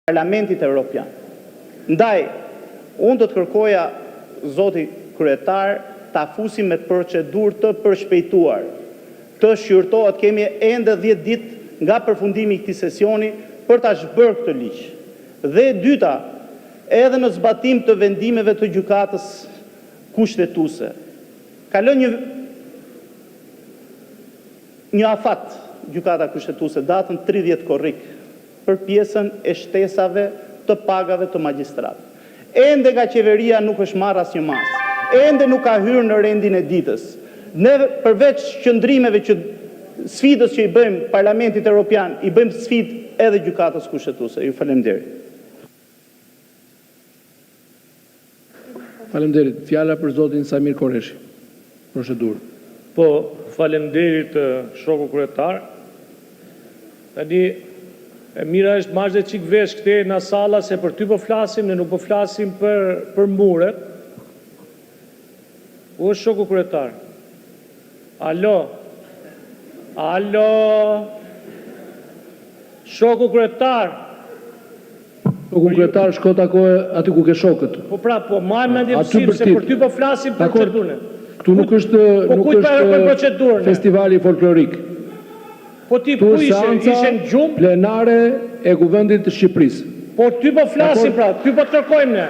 Parlamentit Evropian. Ndaj, unë do të kërkoja zoti kryetar ta fusim me procedurë të përshpejtuar, të shqyrtohet, kemi ende 10 ditë nga përfundimi i këtij sesioni për ta zhbërë këtë ligj. Dhe e dyta, edhe në zbatim të vendimeve të gjykatës kushtetuese. Ka lënë një afat gjykata kushtetuese datën 30 korrik për pjesën e shtesave të pagave të magjistratëve. Ende nga qeveria nuk është marrë asnjë mas. Ende nuk ka hyrë në rendin e ditës. Ne përveç qëndrimeve sfidës që i bëjmë Parlamentit Evropian, i bëjmë sfidë edhe gjykatës kushtetuese. Ju faleminderit. Faleminderit. Fjala për zotin Samir Koreshi. Procedurë. Po, faleminderit shoku kryetar. Tani e mira është marrë dhe qik vesh këte në sala se për ty po flasim, ne nuk po flasim për muret. O shoku kryetar. Alo. Shoku kryetar. Shoku kryetar shko takoje aty ku ke shokët. Po pra, po marrë me ndjepësim se për ty po flasim për procedurën. Këtu nuk është festivali folklorik. Po ti ku ishe në gjumë? Plenare e Kuvendit të Shqipërisë. Po ty po flasim pra, ty po të kërkojmë ne.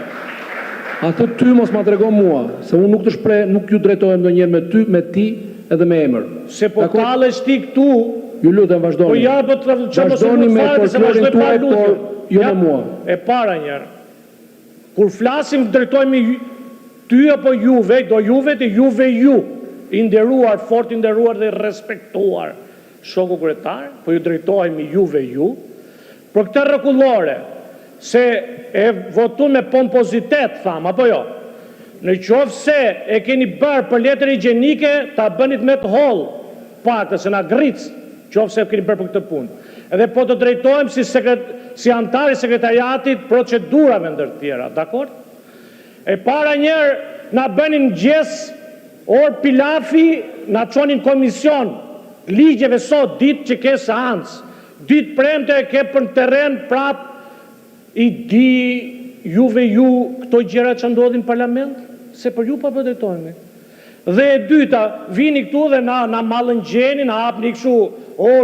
Atë ty mos ma tregon mua, se unë nuk të shprej, nuk ju drejtohem do njerë me ty, me ti edhe me emër. Se po talësh ti këtu, ju lutem vazhdoni. Po ja, po të vazhdoni me folklorin tuaj, por jo me mua. E para njerë, kur flasim drejtojmë ty apo juve, do juve të juve ju, i nderuar, fort i nderuar dhe respektuar shoku kryetar, po ju drejtojmë juve ju, për këtë rregullore, se e votu me pompozitet, thamë, apo jo, në qoftë se e keni bërë për letër higjienike, ta bënit me të hollë, parte, se na gric, qoftë se e keni bërë për këtë punë. Edhe po të drejtojmë si antari sekretariatit procedurave ndër tjera, dakord? E para njerë, na bënin gjesë, orë pilafi, na qonin komision, ligjeve sot, ditë që ke seancë, ditë premte e ke për në teren prap, i di juve ju këto gjëra që ndodhin në parlament, se për ju pa përdejtojme. Dhe e dyta, vini këtu dhe na malën gjeni, na hapni këshu,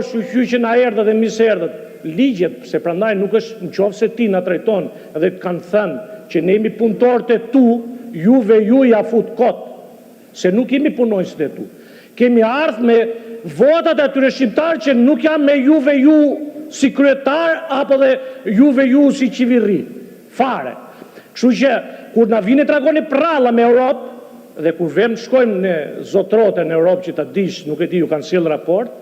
shuqy që na erdhët dhe mis erdhët. Ligjet, se prandaj nuk është në qofë se ti na trajton, edhe të kanë thënë që ne jemi punëtorët e tu, juve ju ja fut kotë, se nuk jemi punojnësit e tu. Kemi ardhë me votat e atyre shqiptarë që nuk jam me juve ju si kryetar, apo dhe juve ju si qiviri. Fare. Kështu që, kur na vini tragoni pralla me Europë, dhe kur vem shkojmë në zotrote në Europë që ta dish, nuk e di ju kanë sjellë raport,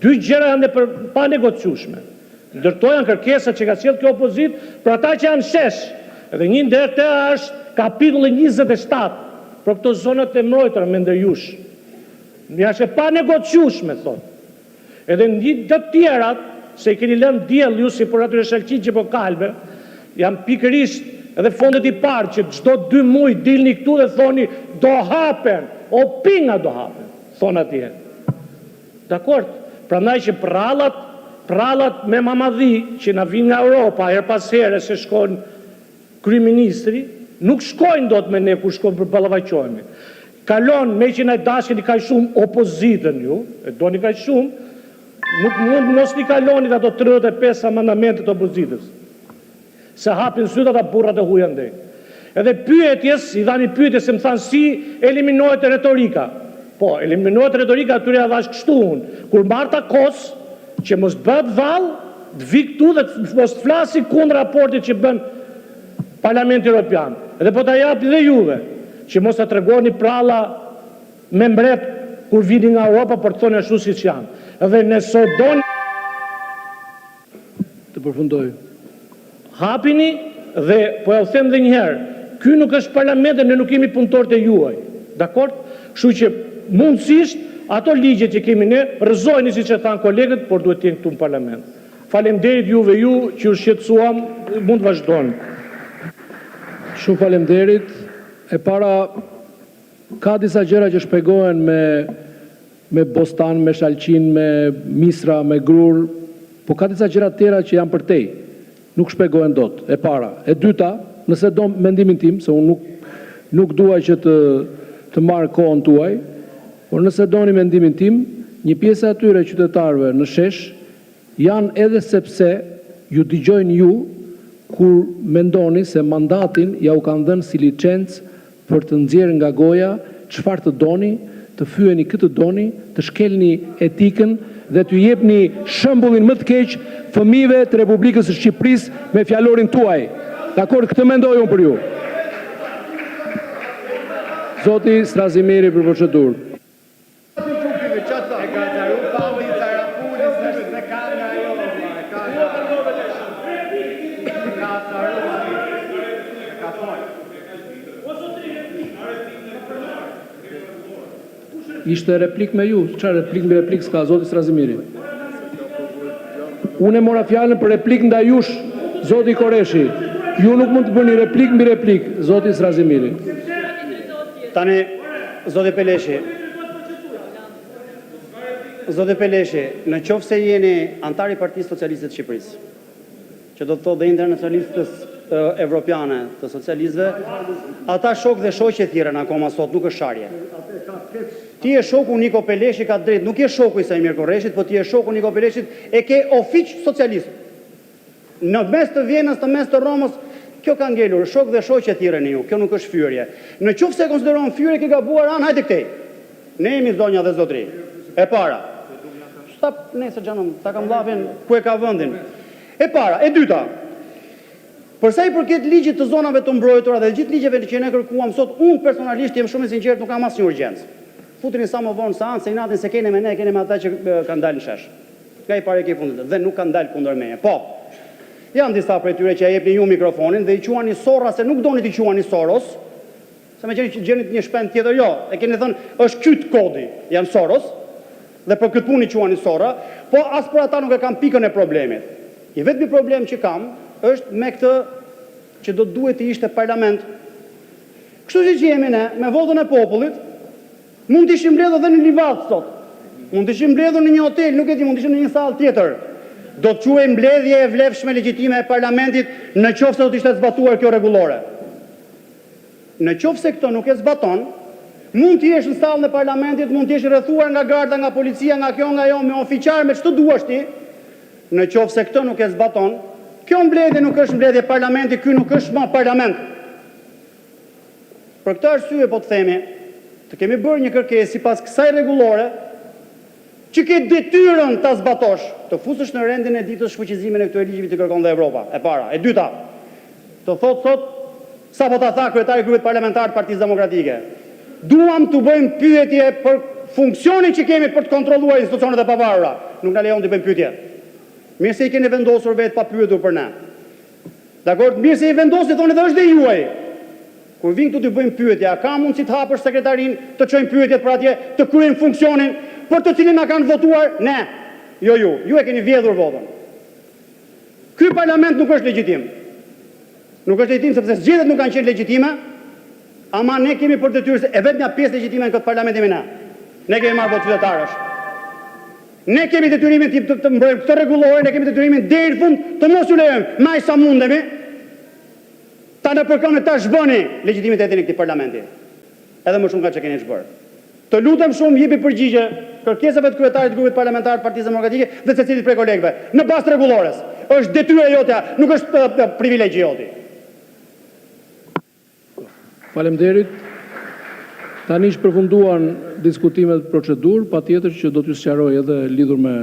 dy gjëra janë pa negociueshme. Ndërto janë kërkesa që ka sjellë kjo opozit për ata që janë shesh. Edhe një ndër të është kapitulli 27 për këto zonat e mbrojtura me ndërjush. Një është pa negociueshme, thonë. Edhe një të tjerat, se i keni lënë diell ju si për atyre shalqit që po kalbe, janë pikërisht edhe fondet i parë që çdo 2 muaj dilni këtu dhe thoni do hapen, o pinga do hapen, thonë atje. Dakord? Prandaj që prallat me mamadhi që na vinë nga Europa her pas here se shkon kryeministri, nuk shkojnë dot me ne kur shkojnë për ballavaçohemi. Kalon me që na dashkeni kaq shumë opozitën ju, e doni kaq shumë, nuk mund mos t'i kaloni ato 35 amendamentet të opozitës. Se hapin sytë ata burrat e huaj andej. Edhe pyetjes, i dhani pyetjes se më thanë si eliminohet retorika. Po, eliminohet retorika atyre ja dhash kështu unë. Kur marta kos, që mos bëhet vallë, të vi këtu dhe mos të flasi kundër raportit që bën Parlamenti Evropian. Edhe po ta japi dhe juve, që mos ta tregoni pralla me mbret kur vini nga Europa për të thonë ashtu siç janë. Edhe nëse doni të përfundoj. Hapini dhe po ja u them edhe një herë, ky nuk është parlament, ne nuk jemi punëtorët e juaj. Dakord? Kështu që mundësisht ato ligje që kemi ne, rrëzojni siç e thanë kolegët, por duhet të jenë këtu në parlament. Faleminderit juve ju që u shqetësuam, mund të vazhdoni. Shumë faleminderit. E para, ka disa gjëra që shpjegohen me bostan, me shalqin, me misra, me grur, po ka disa gjëra tjera që janë përtej. nuk shpjegohen dot. E para. E dyta, nëse do mendimin tim, se unë nuk dua që të marr kohën tuaj, por nëse doni mendimin tim, një pjesë e atyre qytetarëve në shesh janë edhe sepse ju dëgjojnë ju kur mendoni se mandatin ja u kanë dhënë si licencë për të nxjerrë nga goja çfarë të doni, të fyeni këtë doni, të shkelni etikën dhe të jepni shembullin më të keq fëmijëve të Republikës së Shqipërisë me fjalorin tuaj. Dakor, këtë mendoj unë për ju. Zoti Strazimiri për procedurë. Ishte replik me ju, çfarë replik me replik s'ka, zoti Strazimiri. Unë e mora fjalën për replik ndaj jush, zoti Koreshi. Ju nuk mund të bëni replik mbi replik, zoti Strazimiri. Tani, zoti Peleshi, në qoftë se jeni antar i Partisë Socialiste të Shqipërisë, që do të thotë dhe internacionalistës evropiane të socialistëve, ata shok dhe shoqe thirrën akoma sot, nuk është sharje. Ti je shoku Niko Peleshi, ka drejt, nuk je shoku i Sajmir Korreshit, po ti je shoku Niko Peleshit, e ke ofiq socialist. Në mes të Vjenës, të mes të Romës, kjo ka ngelur, shok dhe shoqe thirrën ju, kjo nuk është fyerje. Në qoftë se konsideron fyerje, ke gabuar anë, hajde këtej. Ne jemi zonja dhe zotri. E para. Stop, nesër xhanom, ta kam llavin ku e ka vendin. E para, e dyta. Për sa i përket ligjit të zonave të mbrojtura dhe gjithë ligjeve që ne kërkuam sot, unë personalisht jam shumë i sinqert, nuk kam asnjë urgjencë. Futeni sa më vonë seancë, se i natin se kene me ne, kene me ata që kanë dalë në shesh. Nga i pare ke fundit, dhe nuk kanë dalë kundër meje. Po, janë disa prej tyre që ja jepni ju mikrofonin dhe i quani Sorra, se nuk doni t'i quani Soros, se me gjenit një shpend tjetër, jo, e keni thënë, është kytë kodi, janë Soros, dhe për këtë punë i quani Sorra, po as për ata nuk e kam pikën e problemit. I vetmi problem që kam është me këtë që do duhet të ishte parlament. Kështu që jemi ne, me votën e popullit, mund të ishim mbledhur edhe në livat sot. Mund të ishim mbledhur në një hotel, nuk e di, mund të ishim në një sallë tjetër. Do të quhej mbledhje e vlefshme legjitime e parlamentit në qoftë se do të ishte zbatuar kjo rregullore. Në qoftë se këto nuk e zbaton, mund të jesh në sallën e parlamentit, mund të jesh rrethuar nga garda, nga policia, nga kjo, nga jo, me ofiqar, me ç'të duash ti. Në qoftë se këto nuk e zbaton, kjo mbledhje nuk është mbledhje parlamenti, ky nuk është më parlament. Për këtë arsye po të themi, të kemi bërë një kërkesë sipas kësaj rregullore, që ke detyrën ta zbatosh, të fusësh në rendin e ditës shfuqizimin e këtyre ligjeve të kërkon dhe Evropa. E para, e dyta, të thotë sot sapo ta tha kryetari i grupit parlamentar të Partisë Demokratike. Duam të bëjmë pyetje për funksionin që kemi për të kontrolluar institucionet e pavarura. Nuk na lejon të bëjmë pyetje. Mirë se i keni vendosur vetë pa pyetur për ne. Dakor, mirë se i vendosit, thoni dhe është dhe juaj. Kur vinë këtu të bëjmë pyetje, a ka mundësi të hapësh sekretarin, të çojmë pyetjet për atje, të kryejmë funksionin për të cilin na kanë votuar? Ne. Jo ju. Ju e keni vjedhur votën. Ky parlament nuk është legjitim. Nuk është legjitim sepse zgjedhjet nuk kanë qenë legjitime, ama ne kemi për detyrë se e vetmja pjesë legjitime në këtë parlament jemi ne. Ne kemi marrë votë qytetarësh. Ne kemi detyrimin të mbrojmë këtë rregullore, ne kemi detyrimin deri në fund të mos u lejojmë më sa mundemi ta në përkënë ta zhbëni legjitimitetin e këtij parlamenti. Edhe më shumë nga që keni zhbërë. Të lutem shumë jepi përgjigje kërkesave të kryetarit të grupit parlamentar të Partisë Demokratike dhe secilit prej kolegëve në bazë rregullores. Është detyra jote, nuk është privilegji joti. Faleminderit. Tani që përfunduan diskutimet procedurë, patjetër që do t'ju sqaroj edhe lidhur me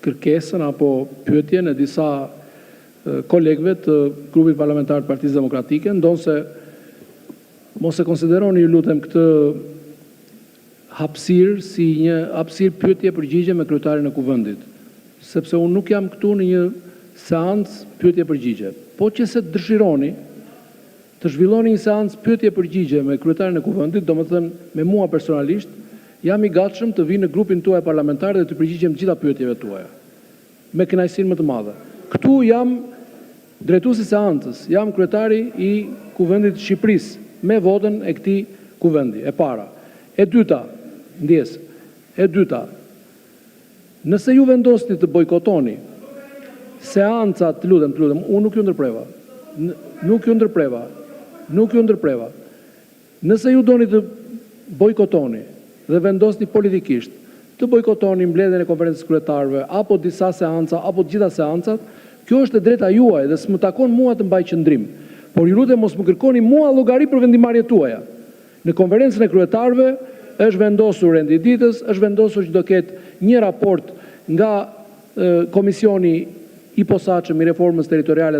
kërkesën apo pyetjen e disa kolegëve të grupit parlamentar të Partisë Demokratike, ndonse mos e konsideroni ju lutem këtë hapësirë si një hapësirë pyetje përgjigje me kryetarin e kuvendit, sepse unë nuk jam këtu në një seancë pyetje përgjigje. Po që se dëshironi të zhvilloni një seancë pyetje përgjigje me kryetarin e kuvendit, domethënë me mua personalisht, jam i gatshëm të vi në grupin tuaj parlamentar dhe të përgjigjem gjitha pyetjeve tuaja. Me kënaqësinë më të madhe. Këtu jam drejtuesi i seancës, jam kryetari i kuvendit të Shqipërisë me votën e këtij kuvendi, e para. E dyta, nëse ju vendosni të bojkotoni seancat, të lutem, unë nuk ju ndërpreva. Nuk ju ndërpreva. Nëse ju doni të bojkotoni dhe vendosni politikisht të bojkotoni mbledhjen e konferencës kryetarëve apo disa seanca apo të gjitha seancat, kjo është e drejta juaj dhe s'më takon mua të mbaj qëndrim. Por ju lutem mos më kërkoni mua llogari për vendimarrjet tuaja. Në konferencën e kryetarëve është vendosur rendi i ditës, është vendosur që do ketë një raport nga komisioni i posaçëm i reformës territoriale